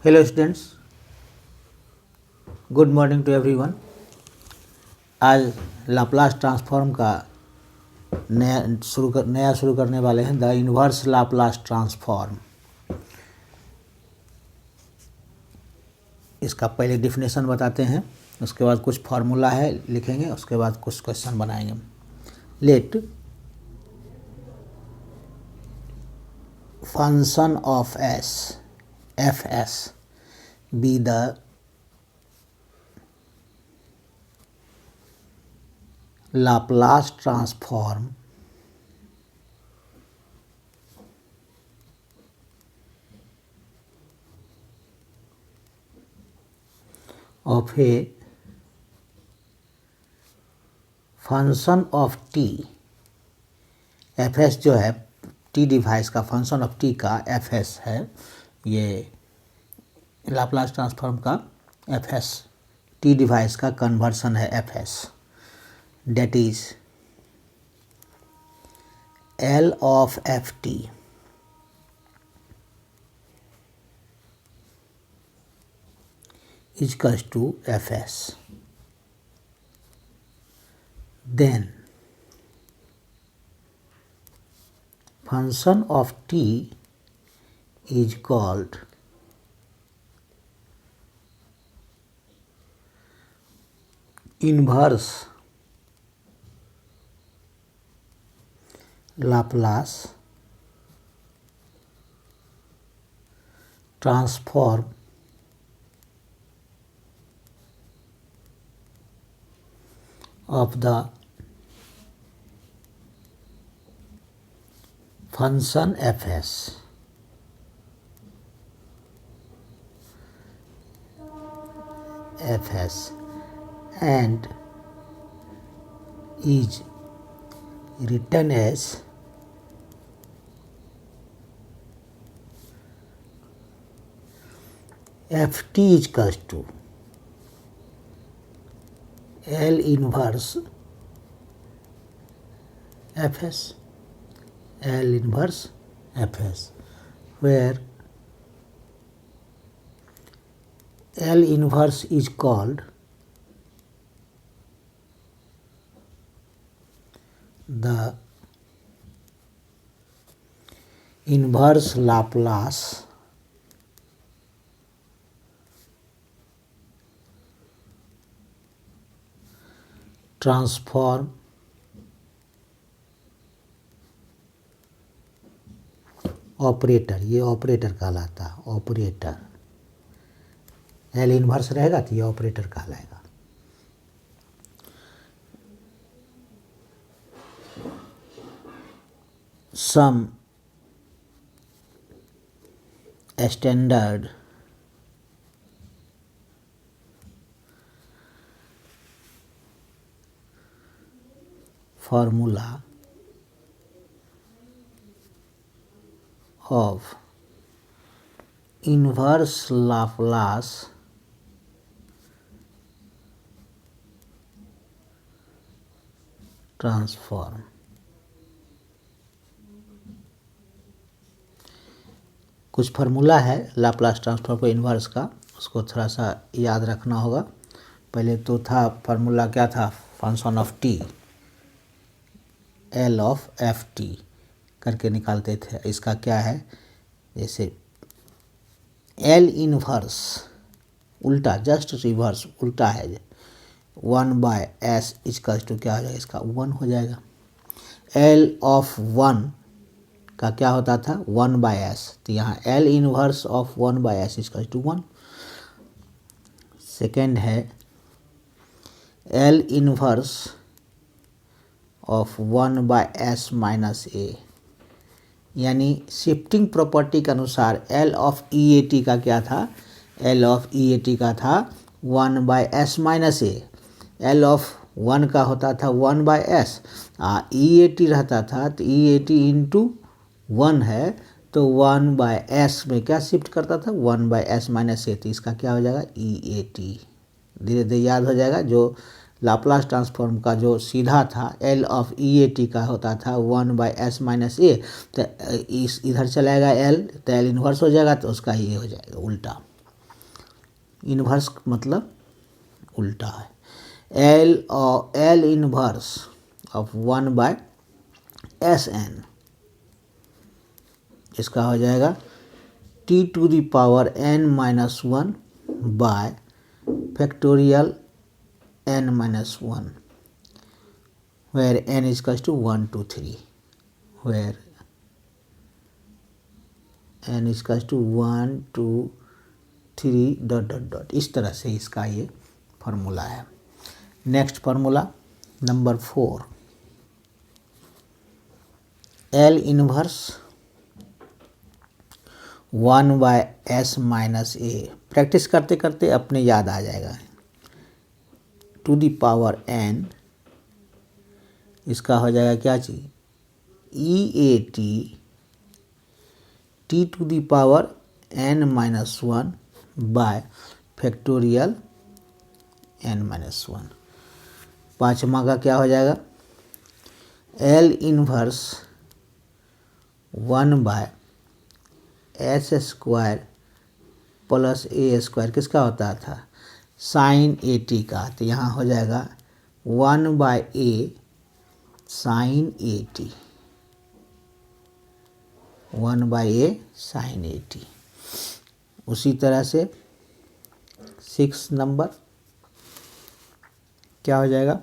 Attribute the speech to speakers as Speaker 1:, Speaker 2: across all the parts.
Speaker 1: Hello students, good morning to everyone. आज Laplace transform का नया शुरू करने वाले हैं, द इन्वर्स लाप्लास ट्रांसफॉर्म। इसका पहले डिफिनेशन बताते हैं, उसके बाद कुछ फार्मूला है लिखेंगे, उसके बाद कुछ क्वेश्चन बनाएंगे। Let function of F S be the Laplace transform of a function of t। fs जो है t डिवाइस का फंक्शन ऑफ t का fs है, ये लाप्लास ट्रांसफॉर्म का fs t डिवाइस का कन्वर्सन है fs। That is L of ft is equals to fs. Then function of t is called inverse Laplace transform of the function fs and is written as ft is equals to L inverse fs, L inverse fs, where L inverse is called the inverse Laplace transform operator, ये operator कहलाता है। Operator L inverse रहेगा तो ये operator कहलाएगा। Some standard formula of inverse Laplace transform। कुछ formula है Laplace transform को इन्वर्स का, उसको थोड़ा सा याद रखना होगा। पहले तो था फार्मूला, क्या था? Function of T L of F T करके निकालते थे। इसका क्या है, जैसे L इनवर्स उल्टा, जस्ट रिवर्स उल्टा है, 1/s इसका टू क्या हो जाएगा? इसका 1 हो जाएगा। L ऑफ 1 का क्या होता था? 1/s, तो यहाँ L इनवर्स ऑफ 1/s इसका टू 1। सेकेंड है L inverse of 1/s minus A, यानी शिफ्टिंग प्रॉपर्टी के अनुसार L of E A T का क्या था? L of E A T का था 1/s minus A. L of 1 का होता था 1/s, ई ए टी रहता था तो ई ए टी इंटू 1 है, तो 1/s में क्या शिफ्ट करता था? 1/s माइनस ए, तो इसका क्या हो जाएगा? ई ए टी। धीरे धीरे याद हो जाएगा। जो लाप्लास ट्रांसफॉर्म का जो सीधा था L of E A T का होता था 1/s माइनस ए, तो इस इधर चलाएगा L, तो L इन्वर्स हो जाएगा, तो उसका ये हो जाएगा उल्टा। इन्वर्स मतलब उल्टा है। एल इन्वर्स ऑफ 1/Sn, इसका हो जाएगा t⁻n−1 bye factorial n−1 where n is equals to 1 2 3, where n is equals to 1 2 3 dot dot dot. इस तरह से इसका ये फॉर्मूला है। Next formula number 4, L inverse 1/S-A। Practice करते करते अपने याद आ जाएगा। टू दी पावर n, इसका हो जाएगा क्या चीज़, EAT t⁻n−1 bye factorial n-1। पाँचवा का क्या हो जाएगा, एल इन्वर्स 1/S² प्लस A² किसका होता था, साइन AT का। तो यहाँ हो जाएगा 1/A sign AT, 1/A sign AT। उसी तरह से 6 नंबर क्या हो जाएगा,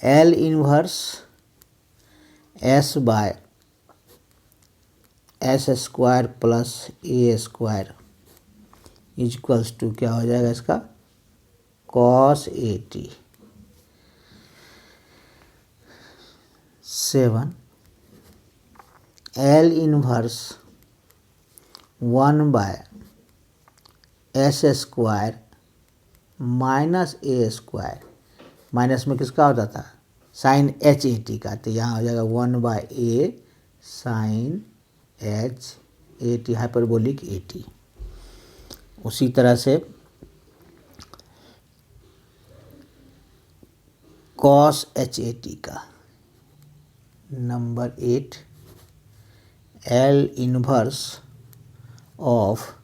Speaker 1: L inverse S/S² plus A² equals to क्या हो जाएगा इसका, cos AT। 7, एल इन्वर्स 1/S² माइनस A², माइनस में किसका होता था, साइन HAT का। तो यहाँ हो जाएगा 1/A sign HAT hyperbolic AT। उसी तरह से cos HAT का। Number 8, L inverse of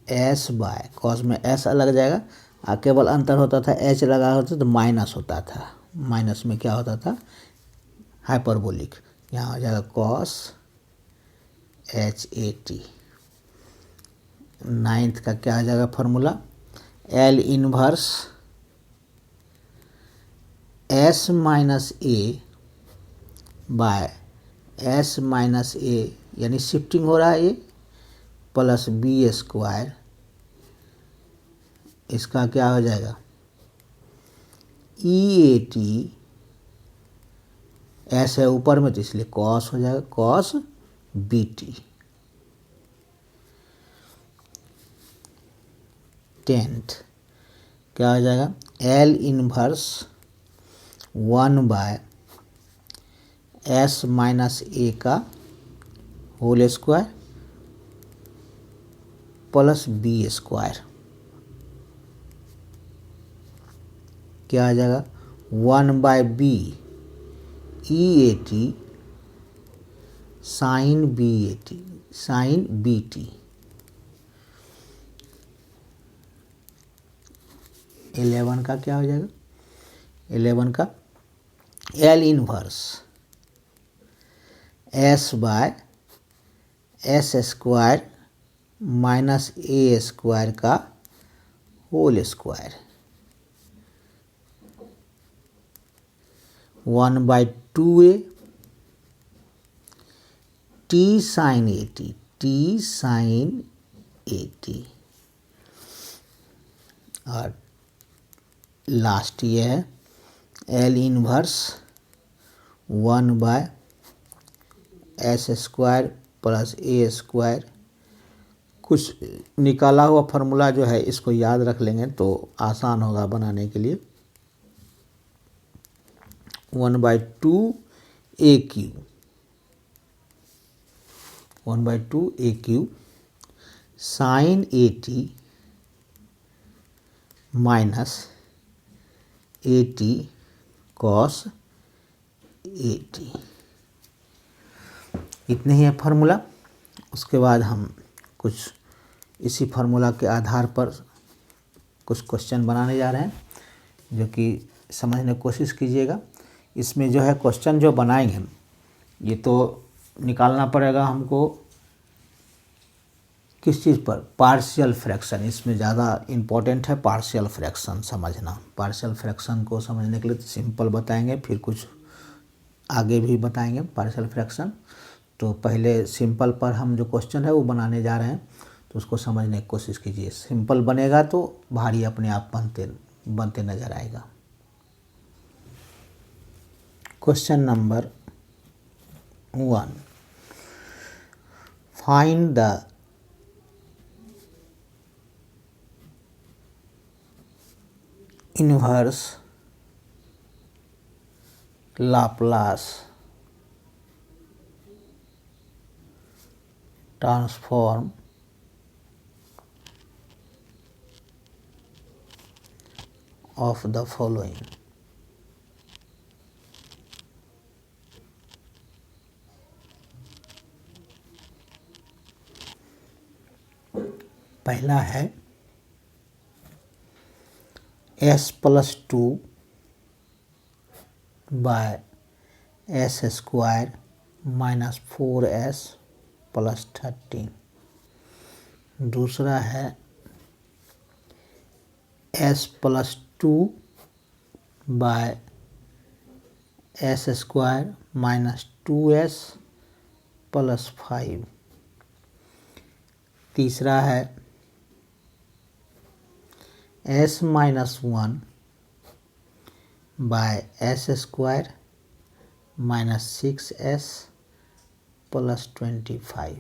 Speaker 1: S/ cos में S अलग जाएगा, केवल अंतर होता था H लगा होता तो माइनस होता था, माइनस में क्या होता था, हाइपरबोलिक। यहाँ हो जाएगा cos HAT। 9th का क्या हो जाएगा formula, L inverse S-A bye S-A, यानी शिफ्टिंग हो रहा है ये, प्लस B², इसका क्या हो जाएगा, EAT, S है ऊपर में तो इसलिए cos हो जाएगा, cos BT। 10th क्या हो जाएगा, एल इन्वर्स 1/S-A का होल स्क्वायर प्लस B², क्या आ जाएगा, 1/B EAT sine BAT sine BT। 11 का क्या हो जाएगा, 11 का L inverse S/S² minus A² का whole square, 1/2A T sine AT। और लास्ट ये है एल इन्वर्स 1/S² प्लस A²। कुछ निकाला हुआ फार्मूला जो है इसको याद रख लेंगे तो आसान होगा बनाने के लिए। 1/2AQ 1/2AQ sine AT minus AT cos AT। इतने ही है फार्मूला। उसके बाद हम कुछ इसी फार्मूला के आधार पर कुछ क्वेश्चन बनाने जा रहे हैं जो कि समझने की कोशिश कीजिएगा। इसमें जो है क्वेश्चन जो बनाएंगे ये तो निकालना पड़ेगा हमको किस चीज़ पर, पार्शियल फ्रैक्शन। इसमें ज़्यादा इम्पोर्टेंट है पार्शियल फ्रैक्शन समझना। पार्शियल फ्रैक्शन को समझने के लिए तो सिंपल बताएंगे, फिर कुछ आगे भी बताएंगे पार्शियल फ्रैक्शन। तो पहले सिंपल पर हम जो क्वेश्चन है वो बनाने जा रहे हैं, तो उसको समझने की कोशिश कीजिए। सिंपल बनेगा तो भारी अपने आप बनते नजर आएगा। Question number 1, find the inverse Laplace transform of the following. पहला है s+2 bye s² minus 4s plus 13। दूसरा है s+2 bye s² minus 2s plus 5। तीसरा है s-1 bye s² minus 6s plus 25।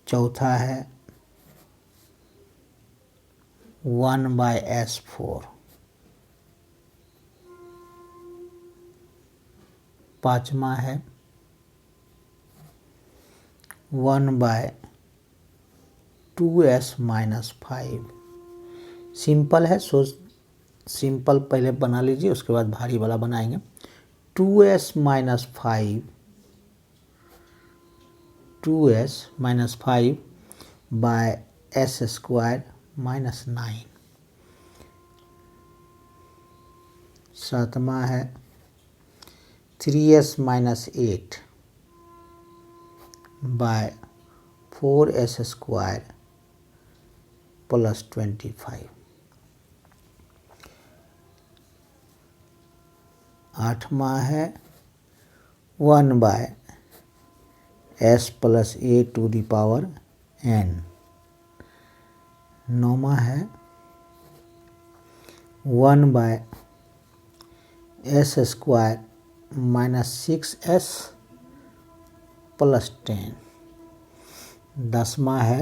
Speaker 1: चौथा है 1 बाय s4। पाँचवा है 1 बाय 2s माइनस 5। सिंपल है, सिंपल पहले बना लीजिए, उसके बाद भारी वाला बनाएंगे। 2s minus 5 bye s² minus 9। सातवां है 3s minus 8 bye 4s² plus 25। आठवां है 1 by s plus a to the power n। नौवां है 1 bye s² minus 6s plus 10। 10वां है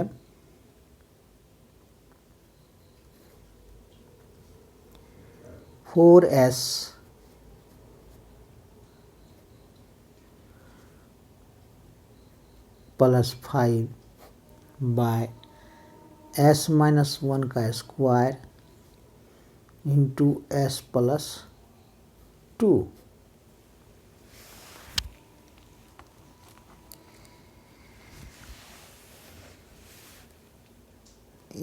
Speaker 1: 4s प्लस 5 बाय s-1 का स्क्वायर इंटू s प्लस 2।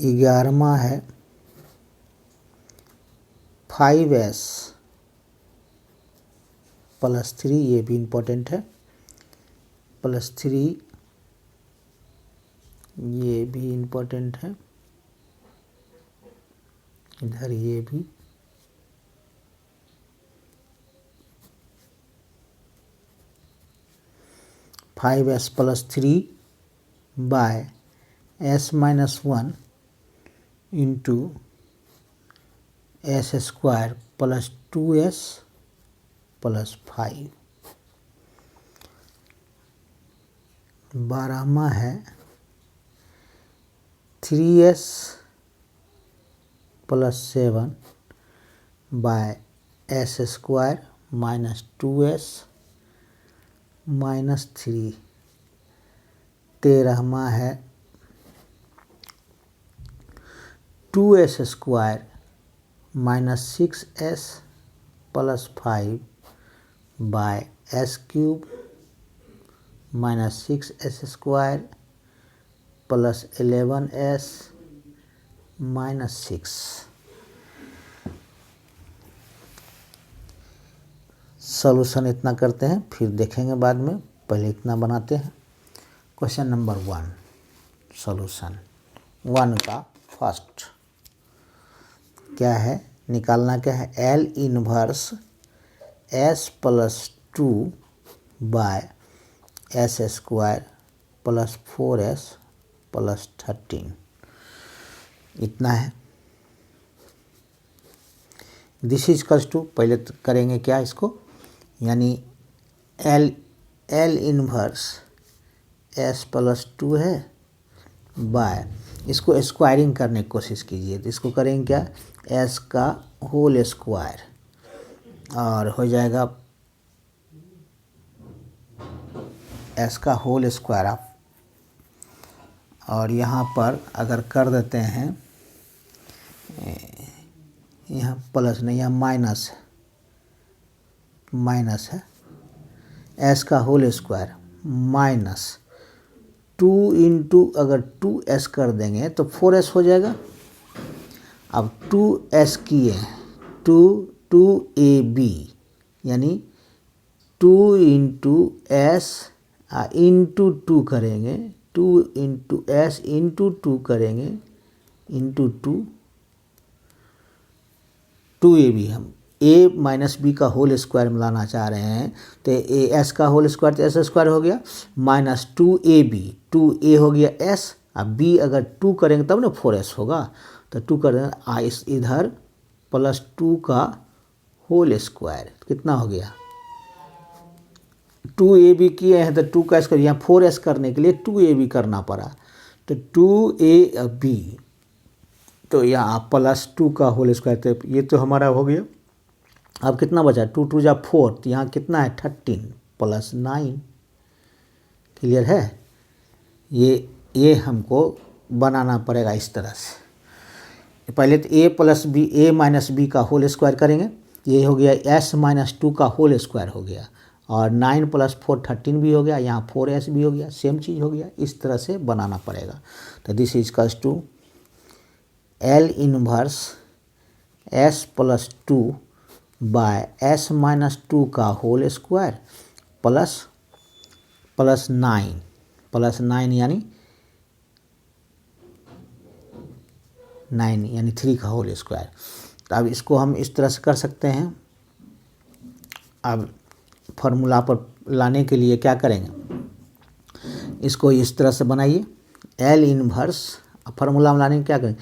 Speaker 1: 11वां है 5s plus 3, ये भी इम्पोर्टेंट है, प्लस 3, ये भी इम्पोर्टेंट है, इधर ये भी। Five S plus 3 by s-1 into s² plus 2s plus 5। 12वां है 3s plus 7 by s² minus 2s minus 3। 13वां है 2s² minus 6s plus 5 by s³ minus 6s² plus 11s -6। Solution इतना करते हैं, फिर देखेंगे बाद में, पहले इतना बनाते हैं। क्वेश्चन नंबर 1 सॉल्यूशन 1 का फर्स्ट क्या है, निकालना क्या है, L inverse S + 2 by S square + 4S + 13 इतना है। दिस इज इक्वल्स टू, पहले तो करेंगे क्या इसको, यानी L इनवर्स S + 2 है बाय, इसको स्क्वायरिंग करने की कोशिश कीजिए, तो इसको करेंगे क्या, S का होल स्क्वायर और हो जाएगा S का होल स्क्वायर आप, और यहाँ पर अगर कर देते हैं, यहाँ प्लस नहीं, यहाँ माइनस है, S का होल स्क्वायर माइनस 2 इंटू, अगर 2S कर देंगे तो 4S हो जाएगा। अब 2S किए, 2AB यानी 2 इंटू S इंटू 2 करेंगे, 2 इंटू S इंटू 2 करेंगे, इंटू 2AB हम A माइनस बी का होल स्क्वायर मिलाना चाह रहे हैं, तो S का होल स्क्वायर तो S स्क्वायर हो गया, माइनस 2AB, 2A हो गया S, अब B अगर 2 करेंगे तब ना 4S होगा, तो 2 कर देंगे इस इधर +2 का होल स्क्वायर कितना हो गया, 2AB किए हैं तो 2 का स्क्वायर, यहाँ 4S करने के लिए 2AB करना पड़ा, तो 2AB, तो यहाँ +2 का होल स्क्वायर, तो ये तो हमारा हो गया। अब कितना बचा, 2 2 जा 4, तो यहाँ कितना है 13 + 9, क्लियर है। ये हमको बनाना पड़ेगा इस तरह से। पहले तो A माइनस बी का होल स्क्वायर करेंगे, ये हो गया S - 2 का होल स्क्वायर हो गया, और 9 + 4 13 भी हो गया, यहाँ 4S भी हो गया, सेम चीज़ हो गया, इस तरह से बनाना पड़ेगा। तो this is equals to L inverse S + 2 by S - 2 का होल स्क्वायर प्लस 9 यानी 9 यानी 3 का होल स्क्वायर। तो अब इसको हम इस तरह से कर सकते हैं। अब फार्मूला पर लाने के लिए क्या करेंगे, इसको इस तरह से बनाइए, L इनवर्स, फार्मूला में लाने के क्या करेंगे,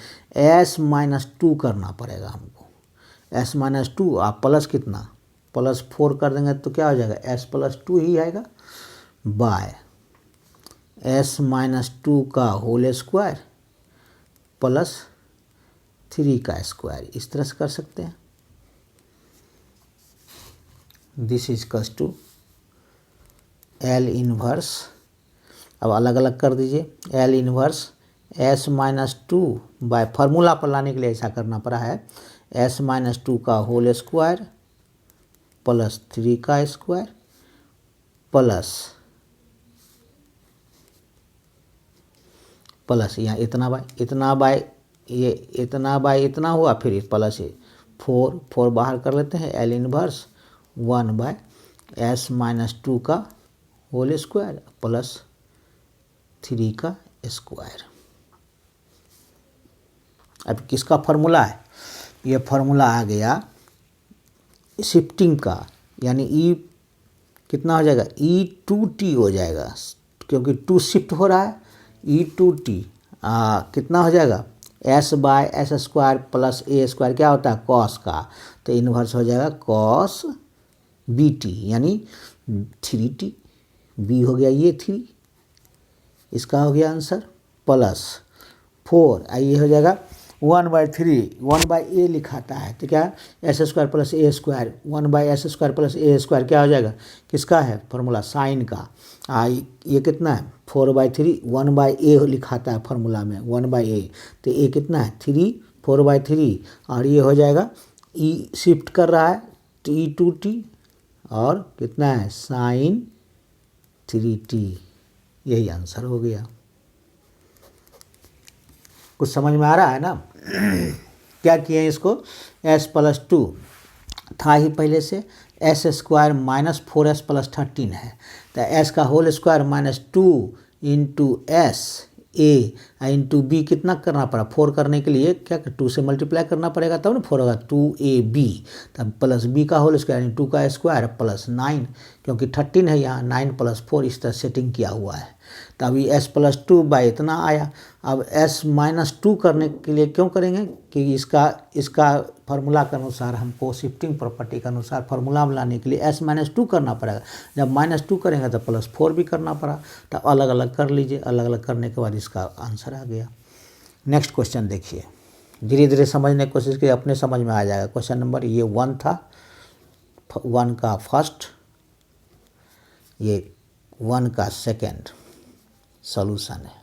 Speaker 1: S - 2 करना पड़ेगा हमको, S - 2 आप प्लस कितना, +4 कर देंगे तो क्या हो जाएगा, S + 2 ही आएगा, बाय S - 2 का होल स्क्वायर प्लस 3 का स्क्वायर, इस तरह से कर सकते हैं। This is equals to L inverse, अब अलग अलग कर दीजिए, L inverse S - 2 by, formula पर लाने के लिए ऐसा करना पड़ा है, S - 2 का होल स्क्वायर प्लस 3 का स्क्वायर प्लस यहाँ इतना बाय ये इतना हुआ, फिर प्लस 4 बाहर कर लेते हैं, L इनवर्स 1 बाय S - 2 का होल स्क्वायर प्लस 3 का स्क्वायर। अब किसका फार्मूला है, ये फार्मूला आ गया शिफ्टिंग का, यानी E कितना हो जाएगा, E2T हो जाएगा, क्योंकि 2 शिफ्ट हो रहा है, E2T कितना हो जाएगा, S by S square plus A square क्या होता है, कॉस का, तो इन्वर्स हो जाएगा कॉस BT यानी 3T, B हो गया ये 3, इसका हो गया आंसर, प्लस 4, ये हो जाएगा 1/3, 1/A लिखाता है, तो क्या S square plus A square, 1/S square plus A square क्या हो जाएगा, किसका है फार्मूला, साइन का, ये कितना है 4/3, 1/A लिखाता है फार्मूला में 1/A, तो ये कितना है 3, 4/3, और ये हो जाएगा E शिफ्ट कर रहा है E2T, और कितना है साइन 3T, यही आंसर हो गया। कुछ समझ में आ रहा है ना। क्या किए इसको, s प्लस 2 था ही पहले से, S square minus 4s plus 13 है, तो s का whole square minus 2 into S A into B कितना करना पड़ा, 4 करने के लिए क्या 2 से मल्टीप्लाई करना पड़ेगा तब ना 4 होगा, 2ab तब प्लस बी का होल स्क्वायर यानी 2 का स्क्वायर प्लस 9, क्योंकि 13 है यहाँ, 9 प्लस 4 इस तरह सेटिंग किया हुआ है। तो अभी s प्लस 2 बाई इतना आया। अब s माइनस 2 करने के लिए क्यों करेंगे कि इसका फार्मूला के अनुसार हमको शिफ्टिंग प्रॉपर्टी के अनुसार फार्मूला में लाने के लिए s माइनस 2 करना पड़ेगा। जब माइनस 2 करेंगे तो प्लस 4 भी करना पड़ा, तो अलग अलग कर लीजिए, अलग अलग करने के बाद इसका आंसर आ गया। नेक्स्ट क्वेश्चन देखिए, धीरे धीरे समझने की कोशिश कीजिए, अपने समझ में आ जाएगा। क्वेश्चन नंबर ये 1 था, 1 का फर्स्ट, ये 1 का सेकेंड सॉल्यूशन है।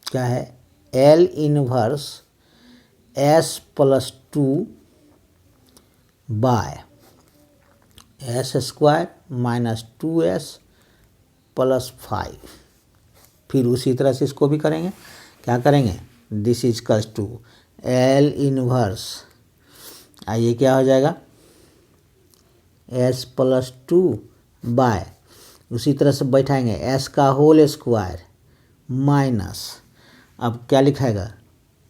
Speaker 1: क्या है, L inverse s plus 2 bye s square minus 2s plus 5। फिर उसी तरह से इसको भी करेंगे, क्या करेंगे, this is equals to L inverse, आइए क्या हो जाएगा, s प्लस 2 बाय, उसी तरह से बैठाएंगे s का होल स्क्वायर माइनस, अब क्या लिखाएगा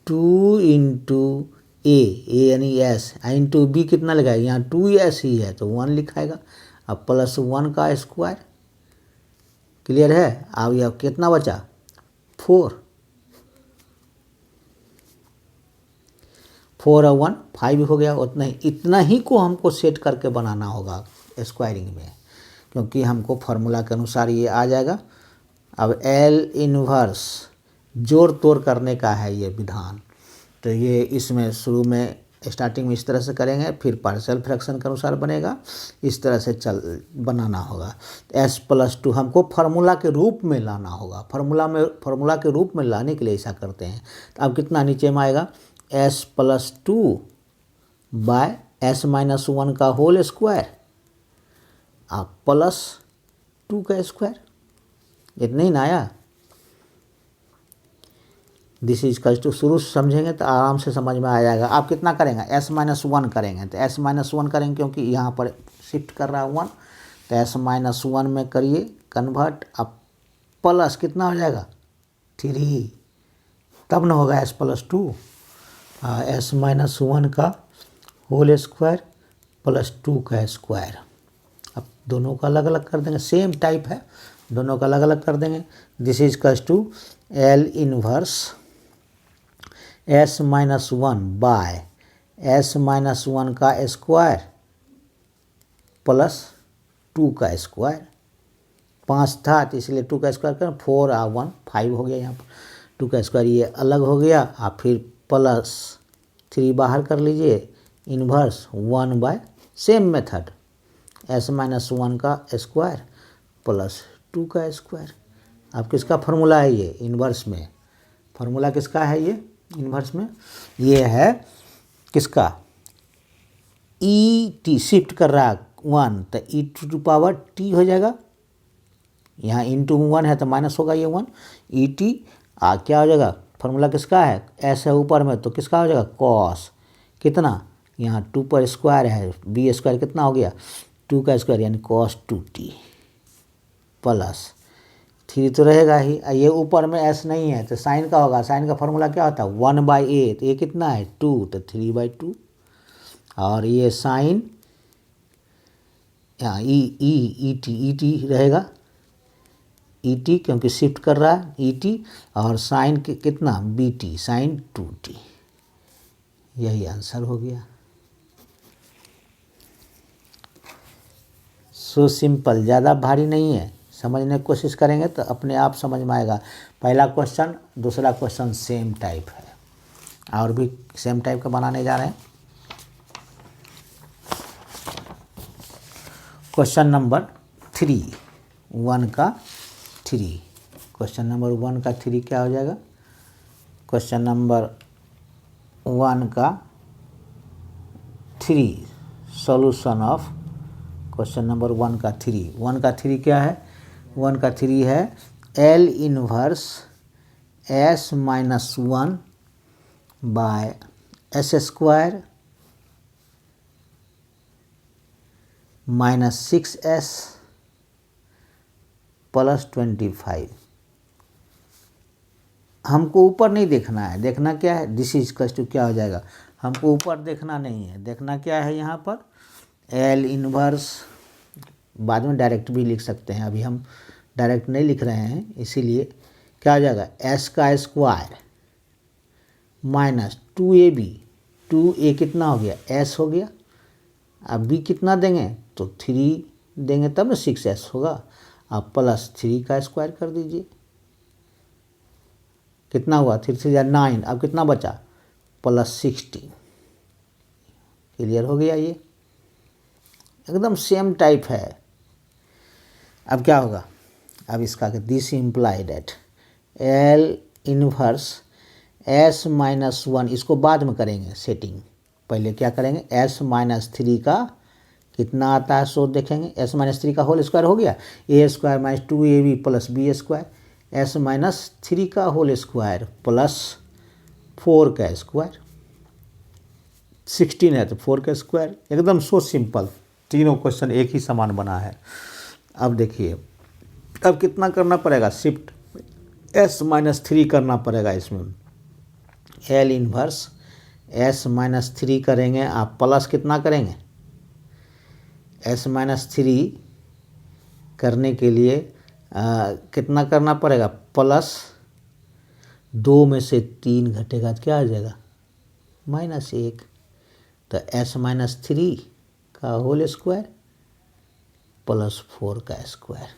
Speaker 1: 2 इंटू ए यानी s इंटू बी कितना लिखा है, यहाँ 2s ही है तो 1 लिखाएगा, अब प्लस 1 का स्क्वायर, क्लियर है। अब यह कितना बचा 4 और 1 5 हो गया, उतना ही, इतना ही को हमको सेट करके बनाना होगा स्क्वायरिंग में, क्योंकि हमको फार्मूला के अनुसार ये आ जाएगा। अब L इनवर्स जोड़ तोड़ करने का है ये विधान, तो ये इसमें शुरू में स्टार्टिंग में इस तरह से करेंगे, फिर पार्शियल फ्रैक्शन के अनुसार बनेगा, इस तरह से बनाना होगा। s प्लस 2 हमको फार्मूला के रूप में लाना होगा, फार्मूला के रूप में लाने के लिए ऐसा करते हैं। तो अब कितना नीचे में आएगा, s plus 2 by s minus 1 का होल स्क्वायर आप प्लस 2 का स्क्वायर, इतना ही ना आया। दिस इज कस टू, शुरू से समझेंगे तो आराम से समझ में आ जाएगा। आप कितना करेंगे, s माइनस 1 करेंगे, तो s माइनस 1 करेंगे क्योंकि यहाँ पर शिफ्ट कर रहा है 1, तो s माइनस 1 में करिए कन्वर्ट, अब प्लस कितना हो जाएगा 3, तब ना होगा s प्लस 2, s माइनस 1 का होल स्क्वायर प्लस 2 का स्क्वायर। अब दोनों का अलग अलग कर देंगे, सेम टाइप है, दोनों का अलग अलग कर देंगे। This is equals to L inverse s minus 1 by s minus 1 का स्क्वायर प्लस 2 का स्क्वायर, 5 था तो इसलिए 2 का स्क्वायर करें, 4 और 1 5 हो गया, यहाँ पर 2 का स्क्वायर ये अलग हो गया। आप फिर प्लस 3 बाहर कर लीजिए, inverse 1 by same method s minus 1 का स्क्वायर प्लस 2 का स्क्वायर। अब किसका फार्मूला है ये इन्वर्स में, फार्मूला किसका है ये इन्वर्स में, ये है किसका, ई टी, शिफ्ट कर रहा है 1 तो ई टू पावर टी हो जाएगा, यहाँ इंटू 1 है तो माइनस होगा ये 1, ई टी क्या हो जाएगा, फार्मूला किसका है, एस है ऊपर में तो किसका हो जाएगा कॉस, कितना यहाँ 2 पर स्क्वायर है, बी स्क्वायर कितना हो गया 2 का स्क्वायर यानी कॉस 2t प्लस 3 तो रहेगा ही, ये ऊपर में s नहीं है तो साइन का होगा, साइन का फार्मूला क्या होता है 1/a, तो ये कितना है 2 तो 3/2, और ये साइन यहाँ ई टी रहेगा, ई टी क्योंकि शिफ्ट कर रहा है ई टी, और साइन कितना बी टी साइन 2t, यही आंसर हो गया। सो सिंपल, ज़्यादा भारी नहीं है, समझने की कोशिश करेंगे तो अपने आप समझ में आएगा। पहला क्वेश्चन दूसरा क्वेश्चन सेम टाइप है, और भी सेम टाइप का बनाने जा रहे हैं। क्वेश्चन नंबर 3 1 का 3, क्वेश्चन नंबर 1 का 3 क्या हो जाएगा, क्वेश्चन नंबर 1 का 3 सॉल्यूशन ऑफ क्वेश्चन नंबर 1 का 3 क्या है, 1 का 3 है L inverse s minus 1 bye s square minus 6s plus 25। हमको ऊपर नहीं देखना है, देखना क्या है, दिस इज इक्वल टू क्या हो जाएगा, हमको ऊपर देखना नहीं है, देखना क्या है यहाँ पर एल इनवर्स, बाद में डायरेक्ट भी लिख सकते हैं, अभी हम डायरेक्ट नहीं लिख रहे हैं, इसीलिए क्या हो जाएगा एस का स्क्वायर माइनस 2ab, 2a कितना हो गया एस हो गया, अब b कितना देंगे तो 3 देंगे तब ना 6s होगा, अब प्लस 3 का स्क्वायर कर दीजिए, कितना हुआ 3 3 9, अब कितना बचा प्लस 16। क्लियर हो गया, ये एकदम सेम टाइप है। अब क्या होगा, अब इसका this imply that L inverse S minus 1, इसको बाद में करेंगे सेटिंग, पहले क्या करेंगे एस माइनस 3 का कितना आता है सो देखेंगे, एस माइनस 3 का होल स्क्वायर हो गया A square minus 2ab plus B square, S minus 3 का होल स्क्वायर प्लस 4 का स्क्वायर, 16 है तो 4 का स्क्वायर, एकदम सो सिंपल, तीनों क्वेश्चन एक ही समान बना है। अब देखिए अब कितना करना पड़ेगा, शिफ्ट एस माइनस 3 करना पड़ेगा, इसमें एल इनवर्स एस माइनस 3 करेंगे, आप प्लस कितना करेंगे एस माइनस 3 करने के लिए कितना करना पड़ेगा, प्लस 2 में से 3 घटेगा तो क्या आ जाएगा -1, तो एस माइनस 3 का होल स्क्वायर प्लस 4 का स्क्वायर,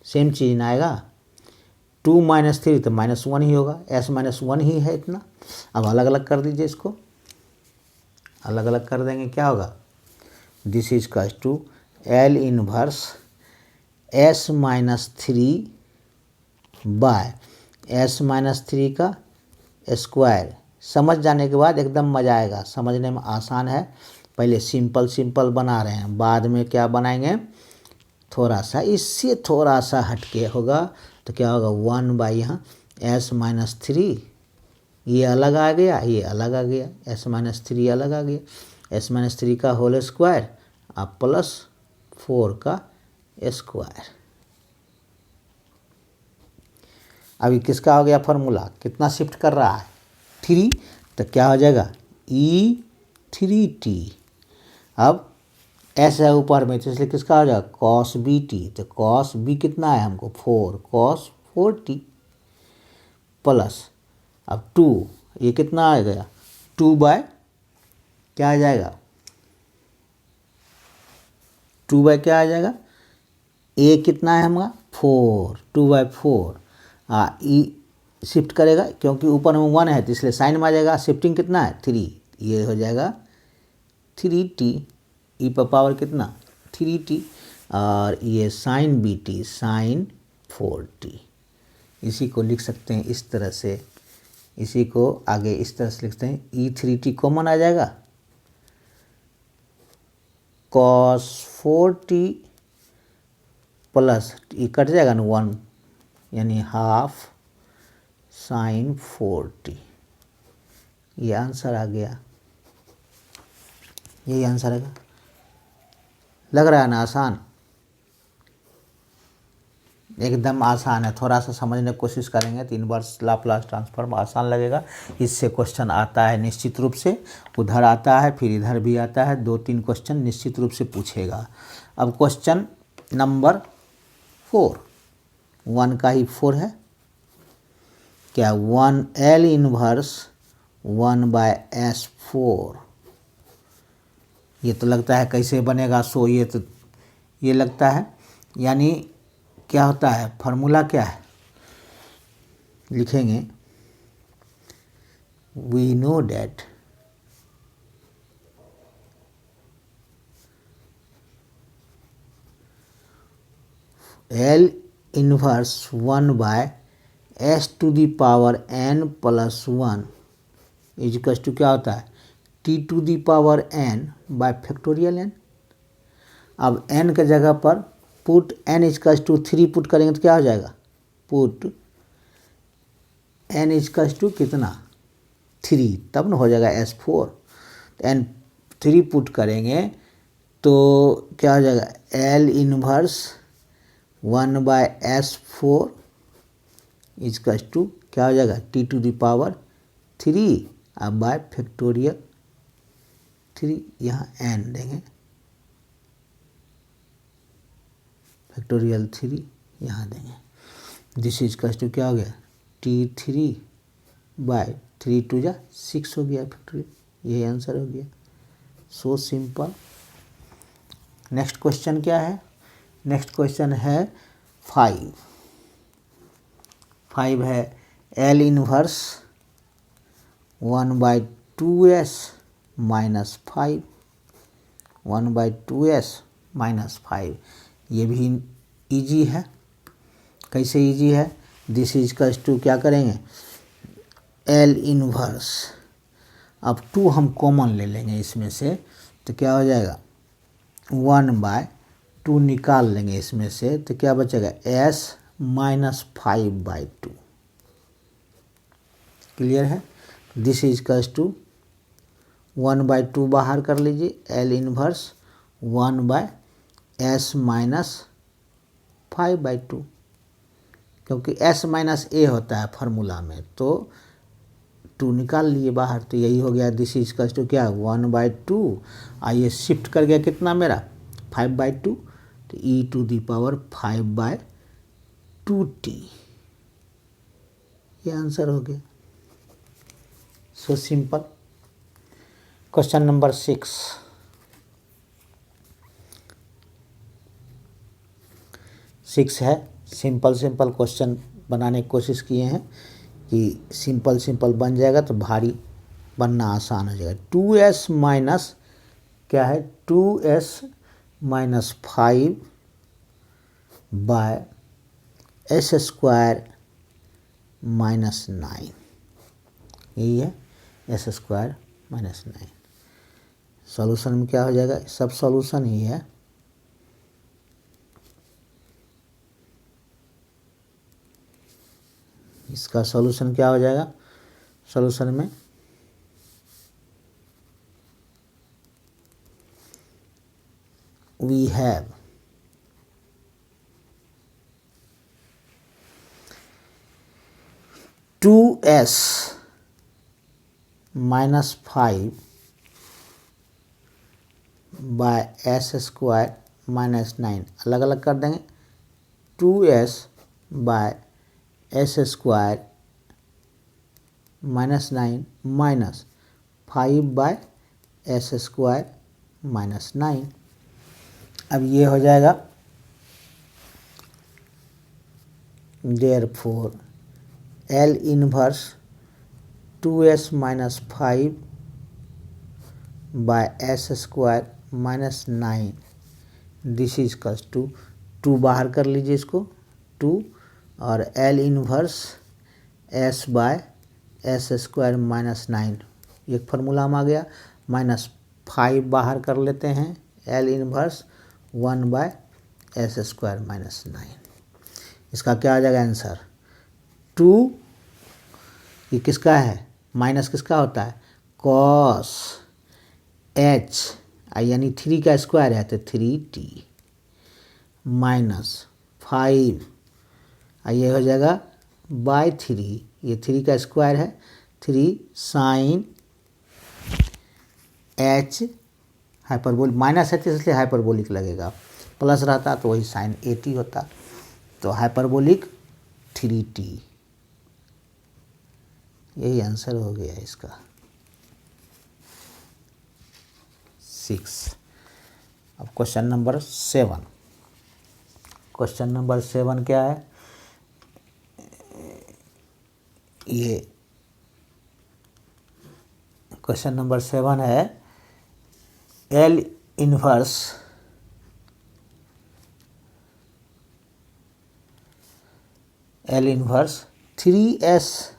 Speaker 1: सेम चीज़ ना आएगा, 2 माइनस 3 तो -1 ही होगा, एस माइनस 1 ही है इतना। अब अलग अलग कर दीजिए, इसको अलग अलग कर देंगे क्या होगा, this is equal to L inverse S minus 3 by S minus 3 का स्क्वायर। समझ जाने के बाद एकदम मज़ा आएगा, समझने में आसान है, पहले सिंपल सिंपल बना रहे हैं, बाद में क्या बनाएंगे थोड़ा सा इससे थोड़ा सा हटके होगा, तो क्या होगा 1 बाई यहाँ एस माइनस 3, ये अलग आ गया, ये अलग आ गया, एस माइनस 3 अलग आ गया, एस माइनस 3 का होल स्क्वायर अब प्लस 4 का स्क्वायर। अभी किसका हो गया फॉर्मूला, कितना शिफ्ट कर रहा है 3, तो क्या हो जाएगा E3t, अब एस है ऊपर में तो इसलिए किसका हो जाएगा कॉस बी टी, तो कॉस बी कितना है हमको 4 कॉस 4t प्लस अब 2, ये कितना आ गया 2 बाय क्या आ जाएगा 2 बाय क्या आ जाएगा, ए कितना है हमारा 4, 2 बाय 4, ई शिफ्ट करेगा क्योंकि ऊपर में 1 है तो इसलिए साइन में आ जाएगा, शिफ्टिंग कितना है 3, ये हो जाएगा 3t, ई पर पावर कितना 3t, और ये sine B T sign 4t, इसी को लिख सकते हैं इस तरह से, इसी को आगे इस तरह से लिखते हैं E3t कॉमन आ जाएगा cos 4t प्लस ये कट जाएगा ना 1, यानी हाफ साइन 4t, ये आंसर आ गया, यही आंसर आएगा। लग रहा है ना आसान, एकदम आसान है, थोड़ा सा समझने की कोशिश करेंगे तो इनवर्स लाप्लास ट्रांसफॉर्म आसान लगेगा, इससे क्वेश्चन आता है निश्चित रूप से, उधर आता है फिर इधर भी आता है, 2-3 क्वेश्चन निश्चित रूप से पूछेगा। अब क्वेश्चन नंबर 4, 1 का ही 4 है क्या, 1 एल इनवर्स 1 बाय S4, ये तो लगता है कैसे बनेगा सो, ये तो ये लगता है, यानी क्या होता है फार्मूला क्या है लिखेंगे, we know that L inverse 1 by S to the power n plus 1 equals to क्या होता है T to the power n by factorial n। अब n के जगह पर put n equals to 3 put करेंगे तो क्या हो जाएगा, पुट n इजिकल्स टू कितना 3, तब ना हो जाएगा S4। एन 3 पुट करेंगे तो क्या हो जाएगा, L inverse 1/S4 equals to क्या हो जाएगा, T⁻3 अब बाय फैक्टोरियल 3, यहाँ n देंगे फैक्टोरियल 3 यहाँ देंगे। दिस इजकल्स टू क्या हो गया, T3/3 2 जा 6 हो गया फैक्टोरियल। यही आंसर हो गया। So simple. नेक्स्ट क्वेश्चन क्या है, नेक्स्ट क्वेश्चन है 5 है L inverse 1/2s minus 5, 1/2s minus 5। ये भी इजी है। कैसे इजी है, दिस इजकल्स टू क्या करेंगे, L इनवर्स, अब 2 हम कॉमन ले लेंगे इसमें से, तो क्या हो जाएगा 1/2 निकाल लेंगे इसमें से, तो क्या बचेगा S माइनस 5/2। क्लियर है। दिस इजकल्स टू 1/2 बाहर कर लीजिए, L इनवर्स 1/S माइनस 5/2, क्योंकि S माइनस A होता है फार्मूला में, तो 2 निकाल लिए बाहर, तो यही हो गया। दिस इजकल्स टू क्या 1/2, आइए शिफ्ट कर गया कितना मेरा 5/2, तो e⁵5/2t, ये आंसर हो गया। So simple. क्वेश्चन नंबर 6 है। सिंपल क्वेश्चन बनाने की कोशिश किए हैं कि सिंपल बन जाएगा तो भारी बनना आसान हो जाएगा। 2s माइनस क्या है, 2s माइनस 5/s² माइनस 9, यही है S² माइनस 9। सॉल्यूशन में क्या हो जाएगा, सब सॉल्यूशन ही है। इसका सॉल्यूशन क्या हो जाएगा, सॉल्यूशन में we have 2s minus 5/s² minus 9, अलग अलग कर देंगे, 2s/s² minus 9 minus 5/s² minus 9। अब ये हो जाएगा therefore L inverse 2s minus 5/s² minus 9, this equals to 2 बाहर कर लीजिए इसको 2, और L इनवर्स s/s² माइनस 9, एक फार्मूला में आ गया, माइनस 5 बाहर कर लेते हैं, L इनवर्स 1/s² माइनस 9। इसका क्या आ जाएगा आंसर, 2, ये किसका है, माइनस किसका होता है, कॉस h, यानी 3 का स्क्वायर है तो 3t माइनस 5, ये हो जाएगा बाय 3, ये 3 का स्क्वायर है, 3 साइन h, हाइपरबोलिक माइनस है तो इसलिए हाइपरबोलिक लगेगा, प्लस रहता तो वही साइन 80 होता, तो हाइपरबोलिक 3t, यही आंसर हो गया इसका 6। अब क्वेश्चन नंबर 7, क्वेश्चन नंबर 7 क्या है, ये क्वेश्चन नंबर 7 है L inverse 3s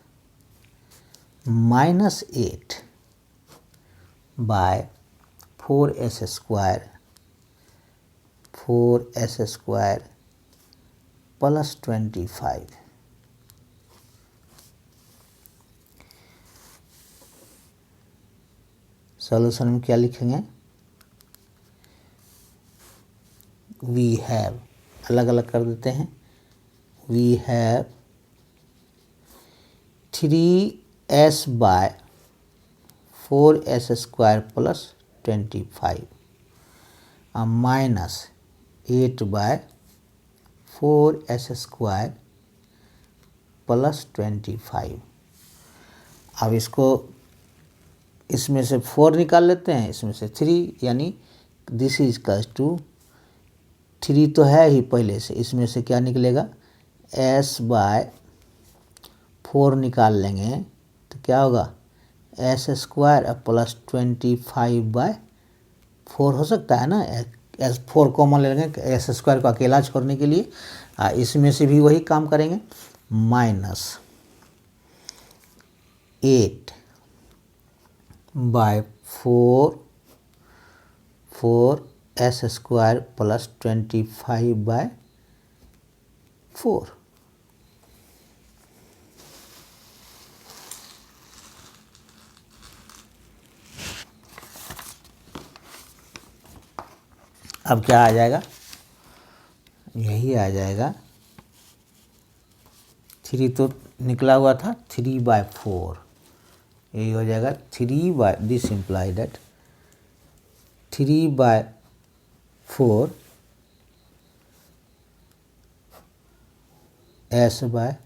Speaker 1: minus 8/4s² plus 25। Solution में क्या लिखेंगे, वी हैव, अलग अलग कर देते हैं, we have 3s by 4s square plus 25 minus 8 by 4s square plus 25। अब इसको इसमें से 4 निकाल लेते हैं, इसमें से 3, यानी दिस इज इक्वल्स टू 3 तो है ही पहले से, इसमें से क्या निकलेगा, s बाय 4 निकाल लेंगे तो क्या होगा, एस स्क्वायर प्लस 25 बाय 4 हो सकता है ना, एस 4 कॉमन ले लेंगे एस स्क्वायर को अकेला छोड़ने के लिए। इसमें से भी वही काम करेंगे, minus 8 by 4 s square plus 25 by 4। अब क्या आ जाएगा, यही आ जाएगा, 3 तो निकला हुआ था, 3/4, यही हो जाएगा 3 by, this imply that 3/4 s by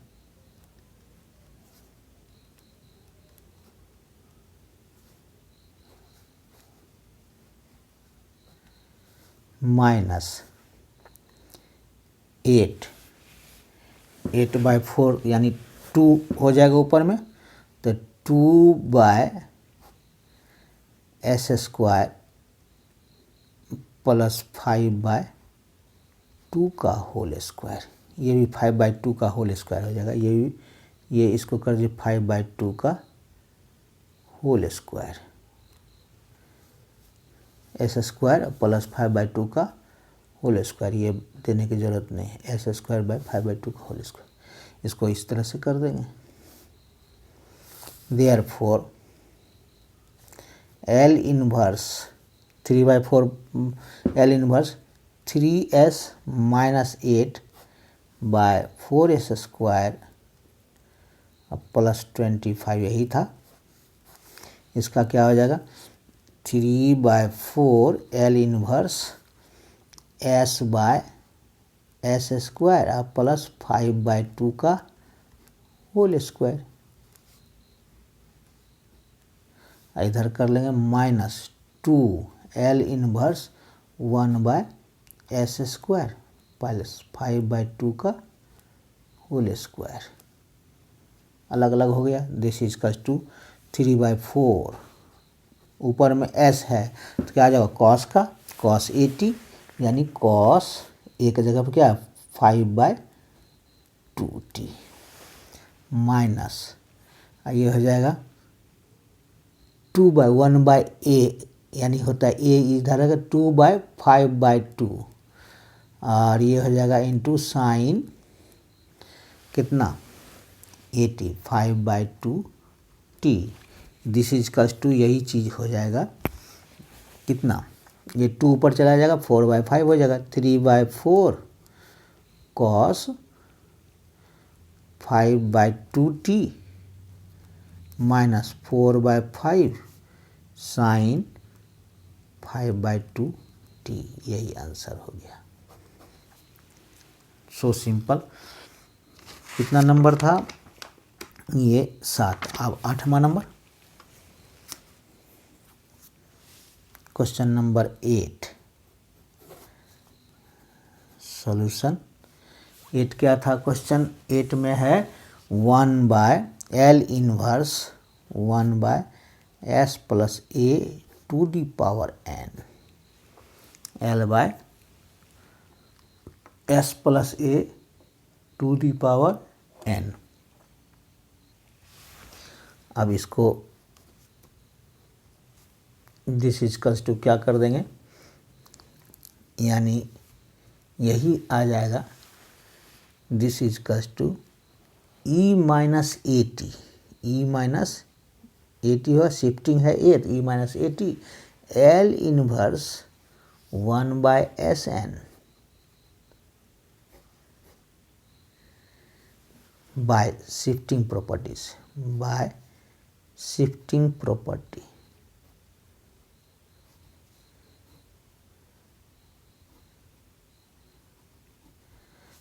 Speaker 1: minus 8/4 यानी 2 हो जाएगा ऊपर में, तो 2/s स्क्वायर प्लस 5/2 का होल स्क्वायर, ये भी 5/2 का होल स्क्वायर हो जाएगा, ये भी, ये इसको कर दीजिए 5/2 का whole square, s square plus 5/2 का होल स्क्वायर, ये देने की ज़रूरत नहीं है, एस स्क्वायर बाय 5/2 का होल स्क्वायर, इसको इस तरह से कर देंगे। Therefore L inverse 3/4 L inverse 3s minus 8 by 4s square plus 25, यही था, इसका क्या हो जाएगा, 3/4 L inverse s by s square plus 5/2 का होल स्क्वायर, इधर कर लेंगे minus 2 L inverse 1/s square plus 5/2 का होल स्क्वायर, अलग अलग हो गया, दिस इज इक्वल्स टू 3/4, ऊपर में s है तो क्या आ जाएगा, कॉस का कॉस 80, यानी कॉस एक जगह पर क्या 5/2t माइनस, ये हो जाएगा 1/a, यानी होता है a इधर है 2/5/2, और ये हो जाएगा इंटू साइन कितना 80 5/2t, this is equals to, यही चीज़ हो जाएगा कितना, ये 2 ऊपर चला जाएगा 4/5 हो जाएगा, 3/4 cos 5/2t minus 4/5 sign 5/2t, यही आंसर हो गया। So simple. कितना नंबर था ये 7। अब 8वां नंबर, क्वेश्चन नंबर 8, सॉल्यूशन 8 क्या था, क्वेश्चन 8 में है 1/L inverse 1/s plus a to the power n, L/s plus a to the power n। अब इसको दिस इजकल्स टू क्या कर देंगे, यानी यही आ जाएगा, this equals to e minus A T, 80 हुआ, शिफ्टिंग है ए तो E minus 80, L inverse 1/Sn by shifting properties, by shifting property.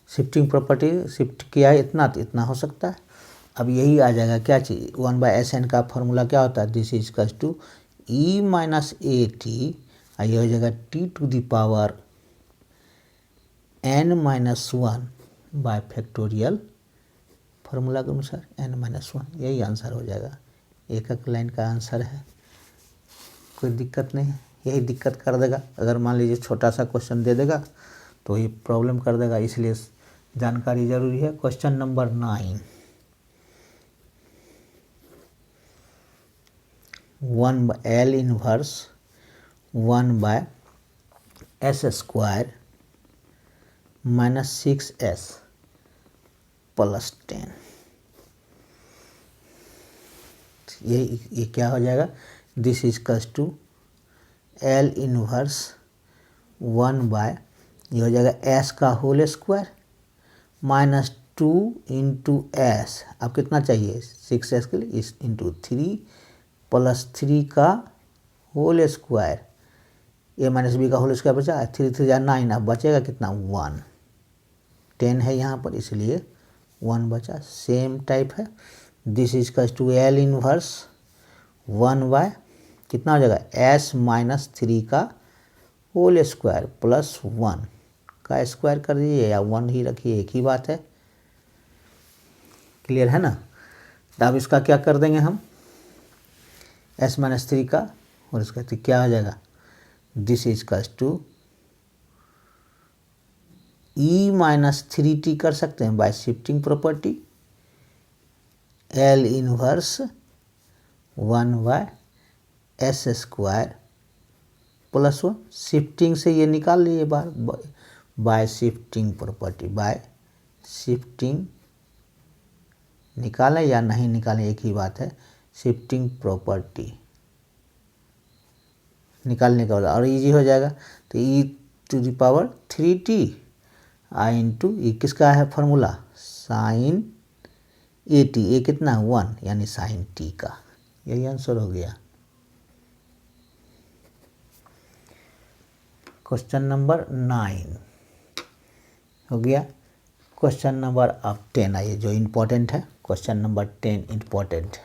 Speaker 1: Shifting property shift किया है इतना तो इतना हो सकता है। अब यही आ जाएगा क्या चीज़, 1/Sn का फॉर्मूला क्या होता है, this is equals to e minus A t, ये हो जाएगा t to the power n minus 1 by factorial, formula के अनुसार n माइनस 1, यही आंसर हो जाएगा। एक एक लाइन का आंसर है, कोई दिक्कत नहीं है। यही दिक्कत कर देगा अगर मान लीजिए छोटा सा क्वेश्चन दे देगा तो ये प्रॉब्लम कर देगा, इसलिए जानकारी जरूरी है। Question number 9, 1/L inverse 1/S square minus 6S plus 10, ये क्या हो जाएगा, this is equals to L inverse 1/ ये हो जाएगा S का whole square minus 2 into s, अब कितना चाहिए 6S के लिए, इस इंटू 3 प्लस 3 का होल स्क्वायर, ए माइनस बी का होल स्क्वायर बचा, 3 3 जा 9, अब बचेगा कितना 1, 10 है यहाँ पर इसलिए 1 बचा। सेम टाइप है, this is equals to L inverse 1/ कितना हो जाएगा एस माइनस 3 का होल स्क्वायर प्लस 1 का स्क्वायर कर दीजिए या 1 ही रखिए, एक ही बात है। क्लियर है ना। तो अब इसका क्या कर देंगे हम, एस माइनस 3 का और इसका तो क्या हो जाएगा, this is equals to e minus 3t कर सकते हैं by shifting property, L inverse 1/S square plus 1, shifting से ये निकाल लीजिए बाहर, by shifting property, by shifting, निकालें या नहीं निकालें एक ही बात है, शिफ्टिंग प्रॉपर्टी निकालने का और इजी हो जाएगा। तो E to the power 3t I into ये किसका है फॉर्मूला, साइन 80, ये कितना 1 यानी साइन t का, यही आंसर हो गया। क्वेश्चन नंबर 9 हो गया। क्वेश्चन नंबर अब 10 आइए जो इम्पोर्टेंट है, question number 10 important,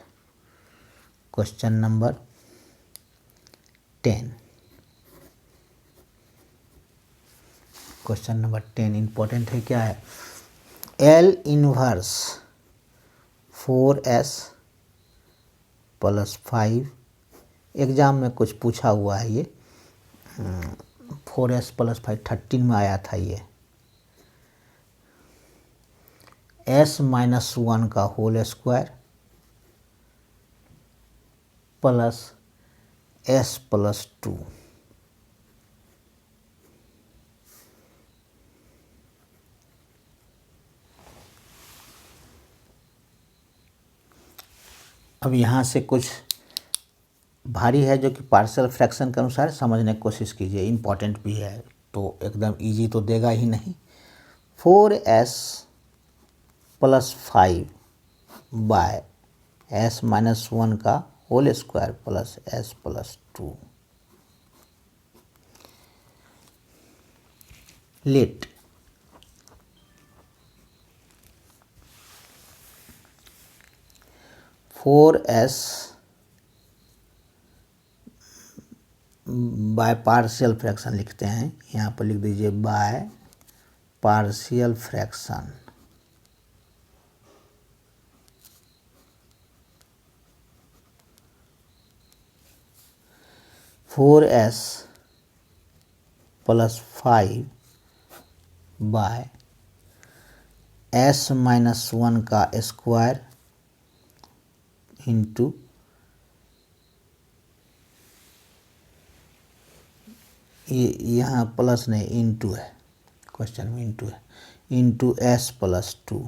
Speaker 1: question number 10, question number 10 important है, क्या है, L inverse 4S plus 5, exam में कुछ पूछा हुआ है ये, 4S प्लस 5 13 में आया था ये, S माइनस 1 का whole square plus S plus 2, अब यहाँ से कुछ भारी है जो कि पार्शियल फ्रैक्शन के अनुसार समझने की कोशिश कीजिए, इम्पॉर्टेंट भी है तो एकदम इजी तो देगा ही नहीं। 4S plus 5 by S minus 1 का whole square plus S plus 2, let four s by partial fraction लिखते हैं, यहाँ पर लिख दीजिए by partial fraction, four s plus 5 by S minus 1 का स्क्वायर इंटू ये यहाँ प्लस नहीं इंटू है, क्वेश्चन में इंटू है, into S plus 2,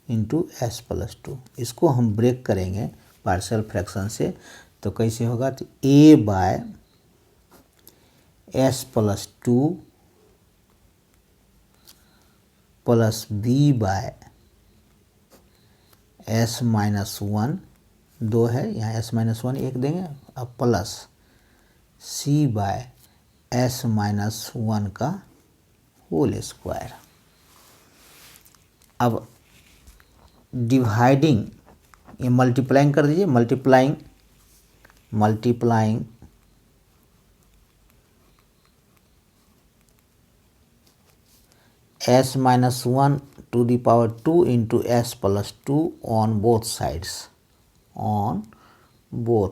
Speaker 1: into S plus to. इसको हम ब्रेक करेंगे पार्शियल फ्रैक्शन से, तो कैसे होगा, तो A by S plus two plus B by S minus one, 2 है यहाँ, एस माइनस वन 1 देंगे, अब plus C by S minus one का होल स्क्वायर। अब डिवाइडिंग, ये मल्टीप्लाइंग कर दीजिए, multiplying S minus one to the power 2 into S plus two on both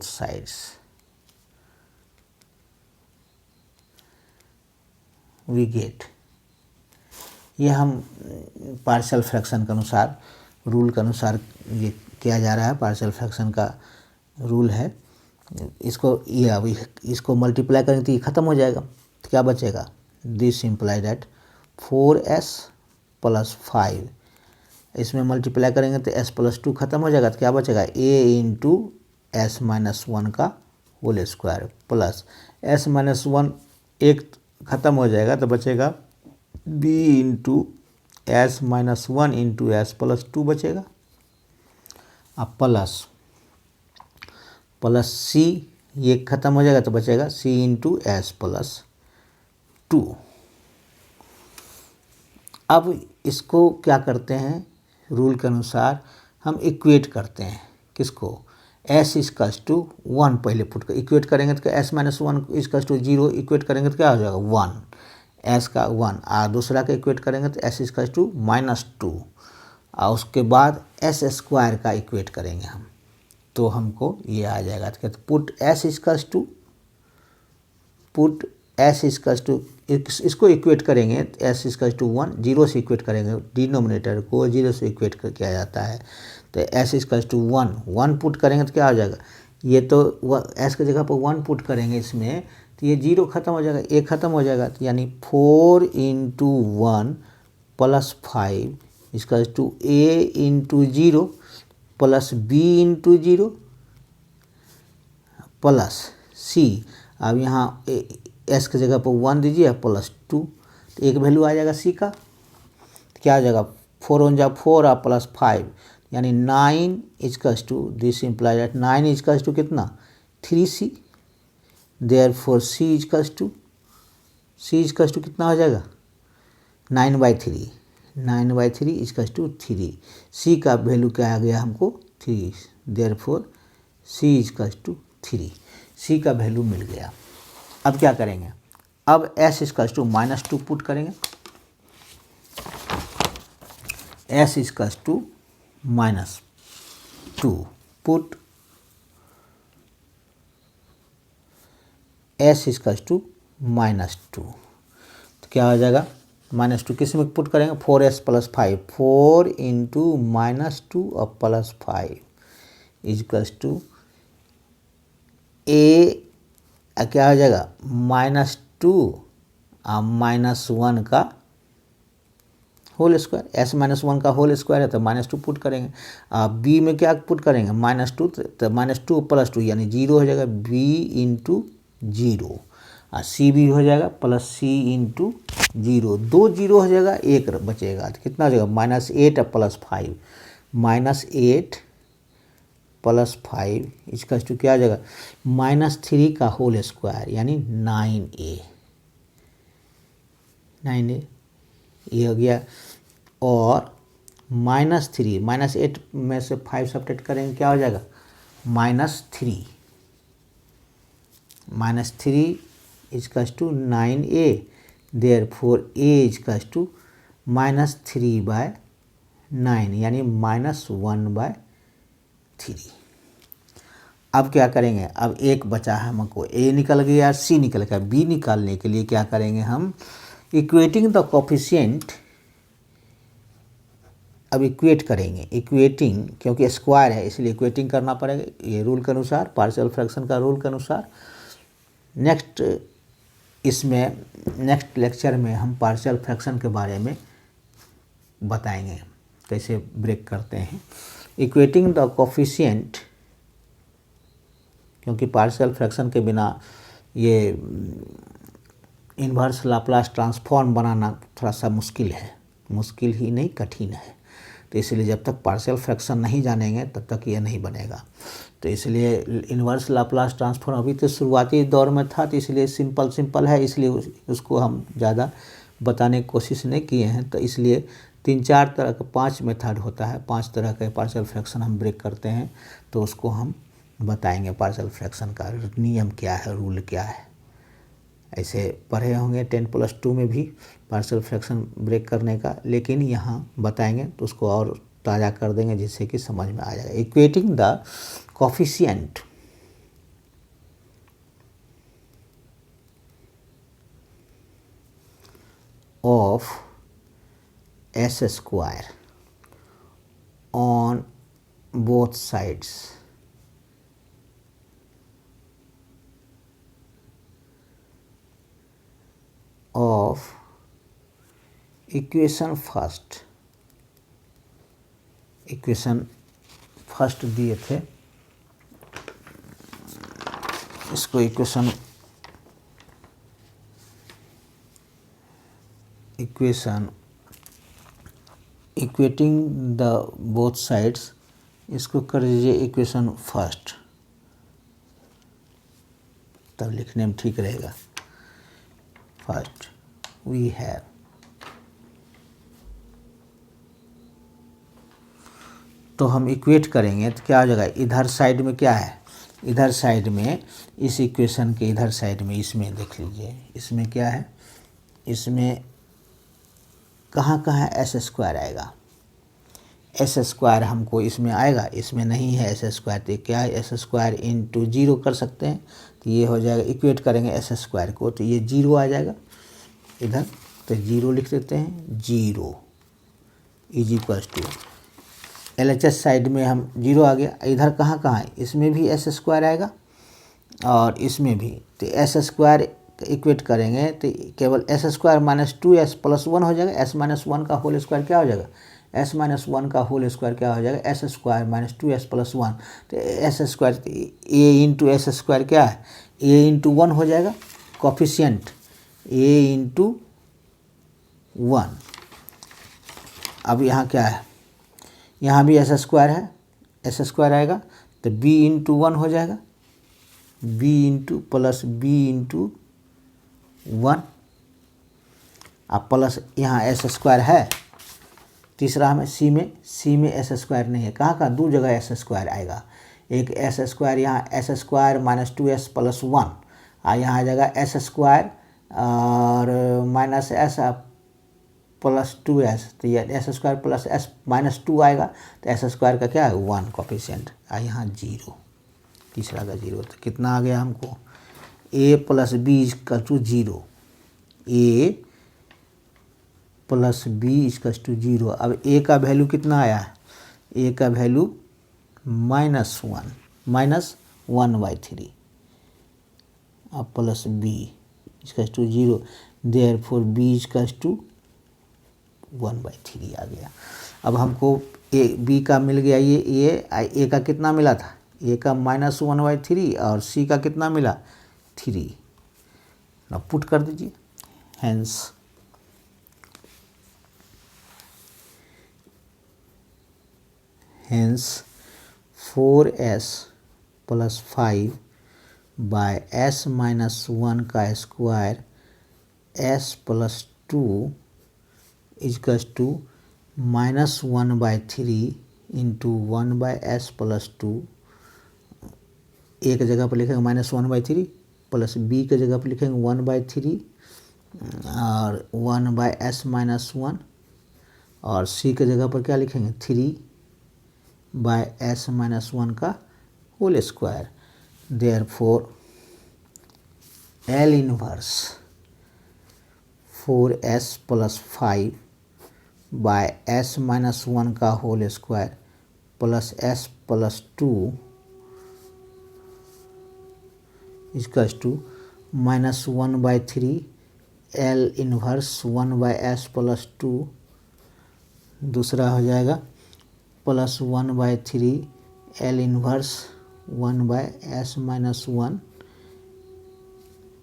Speaker 1: sides, we get. ये हम पार्शियल फ्रैक्शन के अनुसार, रूल के अनुसार ये किया जा रहा है, पार्शियल फ्रैक्शन का रूल है। इसको मल्टीप्लाई करेंगे तो ये खत्म हो जाएगा, तो क्या बचेगा, this imply that 4s plus 5, इसमें मल्टीप्लाई करेंगे तो s प्लस 2 खत्म हो जाएगा, तो क्या बचेगा, a into s minus one का whole square plus s minus one 1 खत्म हो जाएगा, तो बचेगा b into s minus one into S plus 2 बचेगा। अब प्लस c, ये खत्म हो जाएगा, तो बचेगा c इंटू एस प्लस 2। अब इसको क्या करते हैं, रूल के अनुसार हम इक्वेट करते हैं, किसको, s इक्वल्स टू 1 पहले पुट कर इक्वेट करेंगे, तो s minus one equals to 0 equate करेंगे तो क्या हो जाएगा 1, s का 1, और दूसरा का इक्वेट करेंगे तो s इक्वल्स टू -2, और उसके बाद s स्क्वायर का इक्वेट करेंगे हम, तो हमको ये आ जाएगा, तो कहते पुट s इक्वल्स टू इसको इक्वेट करेंगे, s इक्वल्स टू 1, 0 से इक्वेट करेंगे, डिनोमिनेटर को 0 से इक्वेट कर किया जाता है, तो s इक्वल्स टू 1 पुट करेंगे तो क्या हो जाएगा, ये तो s की जगह पर 1 पुट करेंगे इसमें, तो ये 0 खत्म हो जाएगा, a खत्म हो जाएगा, तो यानी 4 into 1 plus 5 equals to a into 0 plus b into 0 plus c। अब यहाँ s की जगह पर 1 दीजिए प्लस 2, तो एक वैल्यू आ जाएगा c का, तो क्या आ जाएगा, 4 1 जा 4 और प्लस 5, यानी 9 equals to, this imply that 9 equals to कितना, 3c, therefore c equals to कितना हो जाएगा, 9/3 इक्वल्स टू 3, c का वैल्यू क्या आ गया हमको 3, therefore c equals to 3, c का वैल्यू मिल गया। अब क्या करेंगे, अब s इक्वल्स टू -2 पुट करेंगे, s equals to -2 put s equals to -2, तो क्या हो जाएगा, -2 किस में पुट करेंगे, 4s प्लस 5, 4 इंटू -2 और प्लस 5 इक्वल्स टू a, क्या हो जाएगा, -2 और -1 का होल स्क्वायर, s -1 का होल स्क्वायर है तो -2 पुट करेंगे, b में क्या पुट करेंगे, -2, तो -2 प्लस 2 यानी 0 हो जाएगा, b इंटू 0, और c भी हो जाएगा प्लस c इंटू 0, 2 0 हो जाएगा, 1 बचेगा, तो कितना हो जाएगा, -8 और प्लस 5, -8 प्लस 5 इसका टू क्या आ जाएगा, -3 का होल स्क्वायर यानी 9a, ये हो गया। और -3 -8 में से 5 सब्ट्रैक्ट करेंगे क्या हो जाएगा, -3 equals to 9a, therefore a equals to -3/9 यानी -1/3। अब क्या करेंगे, अब एक बचा है हमको, a निकल गया, c निकल गया, b निकालने के लिए क्या करेंगे हम, इक्वेटिंग द कोफिशिएंट, अब इक्वेट करेंगे, इक्वेटिंग क्योंकि स्क्वायर है इसलिए इक्वेटिंग करना पड़ेगा, ये रूल के अनुसार, पार्शियल फ्रैक्शन का रूल के अनुसार। नेक्स्ट लेक्चर में हम पार्शियल फ्रैक्शन के बारे में बताएंगे। कैसे ब्रेक करते हैं। इक्वेटिंग द कोफिशिएंट, क्योंकि पार्शियल फ्रैक्शन के बिना ये इन्वर्स लाप्लास ट्रांसफॉर्म बनाना थोड़ा सा मुश्किल है, मुश्किल ही नहीं कठिन है। तो इसलिए जब तक पार्शियल फ्रैक्शन नहीं जानेंगे तब तक ये नहीं बनेगा। तो इसलिए इन्वर्स लाप्लास ट्रांसफॉर्म अभी तो शुरुआती दौर में था, तो इसलिए सिंपल है, इसलिए उसको हम ज़्यादा बताने की कोशिश नहीं किए हैं। तो इसलिए 3-4 तरह का 5 मेथड होता है, 5 तरह के पार्शियल फ्रैक्शन हम ब्रेक करते हैं, तो उसको हम बताएंगे पार्शियल फ्रैक्शन का नियम क्या है, रूल क्या है। ऐसे पढ़े होंगे 10+2 में भी पार्शियल फ्रैक्शन ब्रेक करने का, लेकिन यहाँ बताएंगे तो उसको और ताज़ा कर देंगे जिससे कि समझ में आ जाएगा। Equating the coefficient of S square on both sides of equation first दिए थे, इसको equation equating the both sides, इसको कर दीजिए इक्वेशन फर्स्ट, तब लिखने में ठीक रहेगा। फर्स्ट वी हैव तो हम इक्वेट करेंगे तो क्या हो जाएगा, इधर साइड में क्या है, इधर साइड में इस इक्वेशन के इधर साइड में इसमें देख लीजिए, इसमें क्या है, इसमें कहाँ कहाँ एस स्क्वायर आएगा, एस स्क्वायर हमको इसमें आएगा, इसमें नहीं है एस स्क्वायर, तो क्या है एस स्क्वायर इंटू 0 कर सकते हैं, तो ये हो जाएगा, इक्वेट करेंगे एस स्क्वायर को तो ये 0 आ जाएगा इधर, तो 0 लिख देते हैं, 0 is equals to LHS side में हम 0 आ गया, इधर कहाँ कहाँ है, इसमें भी एस स्क्वायर आएगा और इसमें भी, तो एस स्क्वायर इक्वेट करेंगे तो केवल S square minus 2s plus 1 हो जाएगा, s माइनस 1 का होल स्क्वायर क्या हो जाएगा, s माइनस 1 का होल स्क्वायर क्या हो जाएगा, s square minus 2s plus 1, तो S square a into S square क्या है, a इंटू 1 हो जाएगा, कोफिशिएंट a इंटू 1। अब यहाँ क्या है, यहाँ भी एस स्क्वायर है, एस स्क्वायर आएगा तो b इंटू 1 हो जाएगा, b into plus b into 1, अब प्लस यहाँ एस स्क्वायर है, तीसरा हमें सी में एस स्क्वायर नहीं है, कहाँ का दो जगह एस स्क्वायर आएगा, एक एस स्क्वायर यहाँ S square minus 2s plus 1 और यहाँ आ जाएगा एस स्क्वायर और माइनस एस प्लस 2s, तो ये S square plus S minus 2 आएगा, तो एस स्क्वायर का क्या है 1 कोफिशिएंट, और यहाँ 0, तीसरा का 0, तो कितना आ गया हमको, a plus b equal to 0, a plus b equal to 0। अब a का वैल्यू कितना आया है, a का वैल्यू -1/3 अब plus b equal to 0, therefore b equal to 1/3 आ गया। अब हमको b का मिल गया, ये a का कितना मिला था, a का -1/3 और c का कितना मिला 3, अब पुट कर दीजिए, hence 4s plus 5 by s minus 1 का square s plus 2 equals to -1/3 into 1/s plus 2, एक जगह पर लिखेंगे -1/3 प्लस b के जगह पर लिखेंगे 1/3 और 1/s माइनस 1 और c के जगह पर क्या लिखेंगे 3/s माइनस 1 का whole square, therefore L inverse 4s plus 5 by s minus 1 का whole square plus s plus 2 equals to -1/3 L inverse 1/s plus 2, दूसरा हो जाएगा +1/3 L इन्वर्स 1/s-1।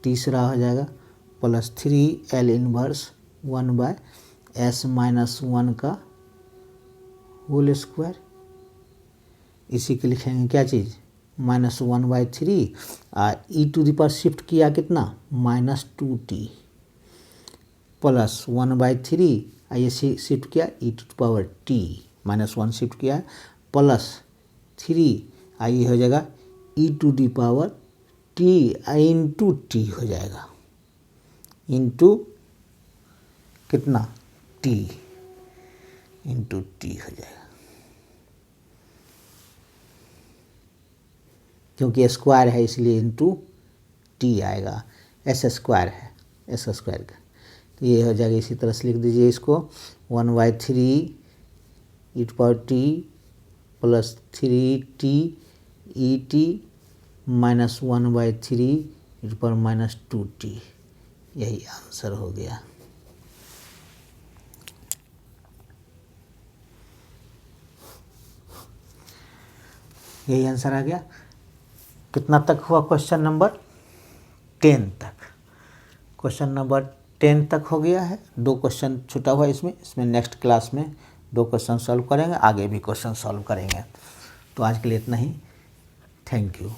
Speaker 1: तीसरा हो जाएगा +3 L इन्वर्स 1/s-1 का होल स्क्वायर। इसी के लिखेंगे क्या चीज़, -1/3 और e⁻, शिफ्ट किया कितना -2t +1/3 ये शिफ्ट किया e⁻t -1 शिफ्ट किया +3 ये हो जाएगा e⁻t इंटू टी हो जाएगा, इंटू कितना t इंटू टी हो जाएगा, क्योंकि स्क्वायर है इसलिए इंटू टी आएगा, एस स्क्वायर है एस स्क्वायर का। तो ये हो जाएगा, इसी तरह से लिख दीजिए इसको 1/3 e⁻t +3t et -1/3 e⁻-2t, यही आंसर हो गया। यही आंसर आ गया। कितना तक हुआ क्वेश्चन नंबर 10 तक। क्वेश्चन नंबर 10 तक हो गया है। 2 क्वेश्चन छूटा हुआ इसमें नेक्स्ट क्लास में 2 क्वेश्चन सॉल्व करेंगे, आगे भी क्वेश्चन सॉल्व करेंगे। तो आज के लिए इतना ही। Thank you.